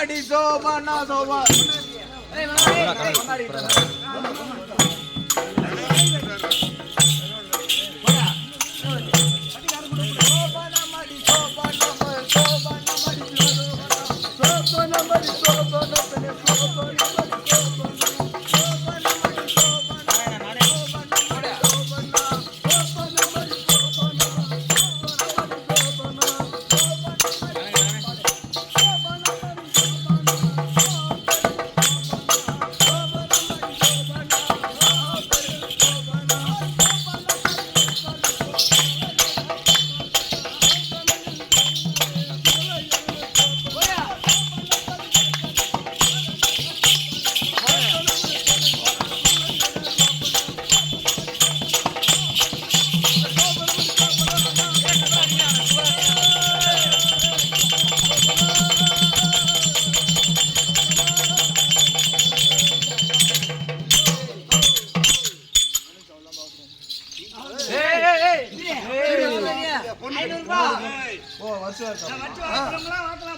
மடி சோபனா சோபா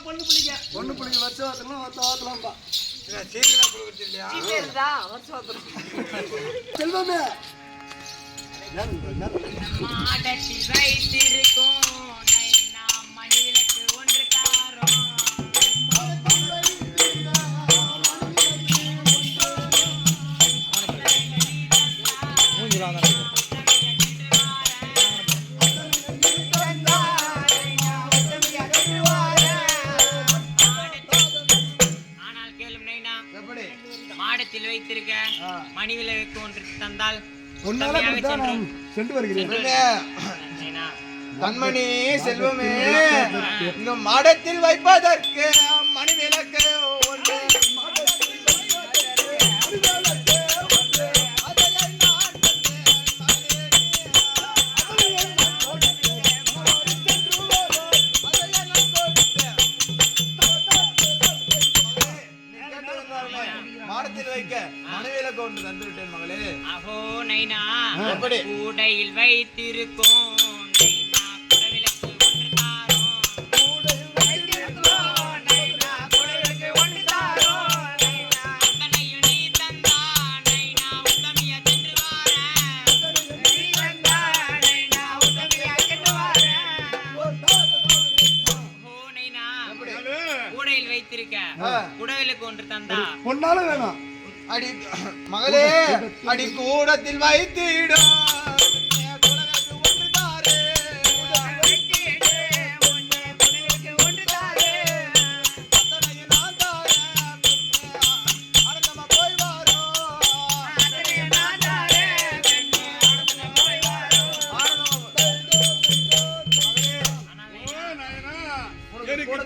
பொண்ணு பிடிக்க வருஷம் வாத்தலாம்பா செல்வமே மாடத்தில் வைத்திருக்கும் மணிவிளக்கு ஒன்று காரம் மாடத்தில் வைத்திருக்க மணிவிளக்கு ஒன்று தந்தால் கண்மணி செல்வமே இந்த மாடத்தில் வைப்பதற்கு மணிவிளக்கு ஒன்று மாடத்தில் வைக்க மனைவியில கொண்டு தந்து விட்டேன் மகளே. அஹோ நைனா கூடையில் வைத்திருக்கும் நைனா குடவிளக்கு ஒன்று தாரோம். கூடையில் வைத்திருக்கும் நைனா குடவிளக்கு ஒன்று தாரோம். நைனா அத்தனையும் நீ தந்தா நைனா உத்தமியா சென்று வாரேன். நீ தந்தா நைனா உத்தமியா சென்று வாரேன். அஹோ நைனா கூடையில் வைத்திருக்க குடவிளக்கு ஒன்று தந்தா பொன்னால வேணாம். அடி மகளே அடி கூடத்தில் வைத்திடும்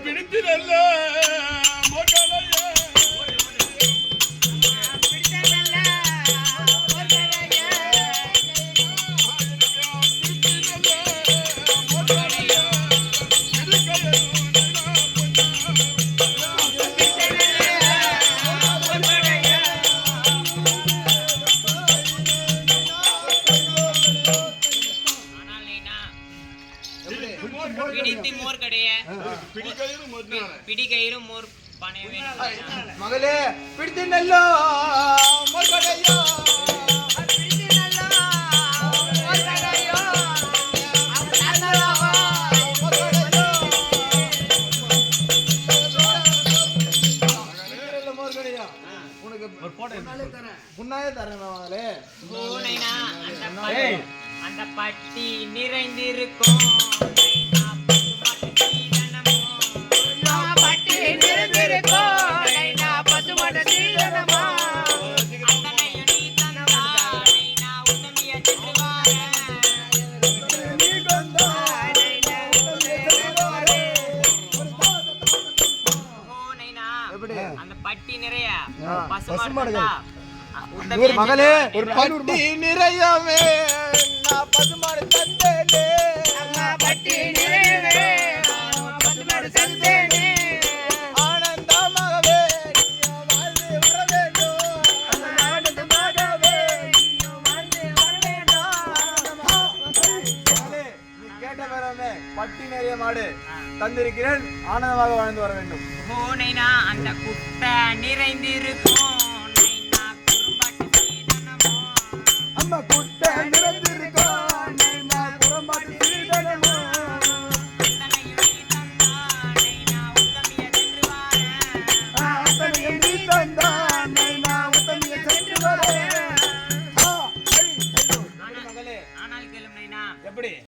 பிடித்திரல்ல பிடிக்கயிறு மோர் பானை வேணும் மகளே பிடித்தினல்லோ மோர் கடையோ உன்னாலே தரேன் மகளே. அந்த பட்டி நிறைந்திருக்கும் அந்த பட்டி நிறைய மகளே ஒரு பட்டி நிறையவே நான் பசுமாடு தந்தேனே. பட்டி நிறையவே பசுமாடு தந்தேனே. ஆனந்தமாகவே வாழ்ந்து வர வேண்டும். ஆனந்தமாகவே வாழ்ந்து வர வேண்டும். நீ கேட்ட வரமே பட்டி நிறைய மாடு தந்திருக்கிறேன். ஆனந்தமாக வாழ்ந்து வர வேண்டும். ஓ நைனா அந்த குட்டை நிறைந்திருக்கும் நைனா குறும்பாட்டு சீதனமோ அம்மா குட்டை நிறைந்திருக்கும் நைனா குறும்பாட்டு சீதனமோ அத்தனையும் நீ தந்தா நைனா உத்தமிய சென்று வாரேன் அத்தனையும் நீ தந்தா நைனா உத்தமிய சென்று வரேன்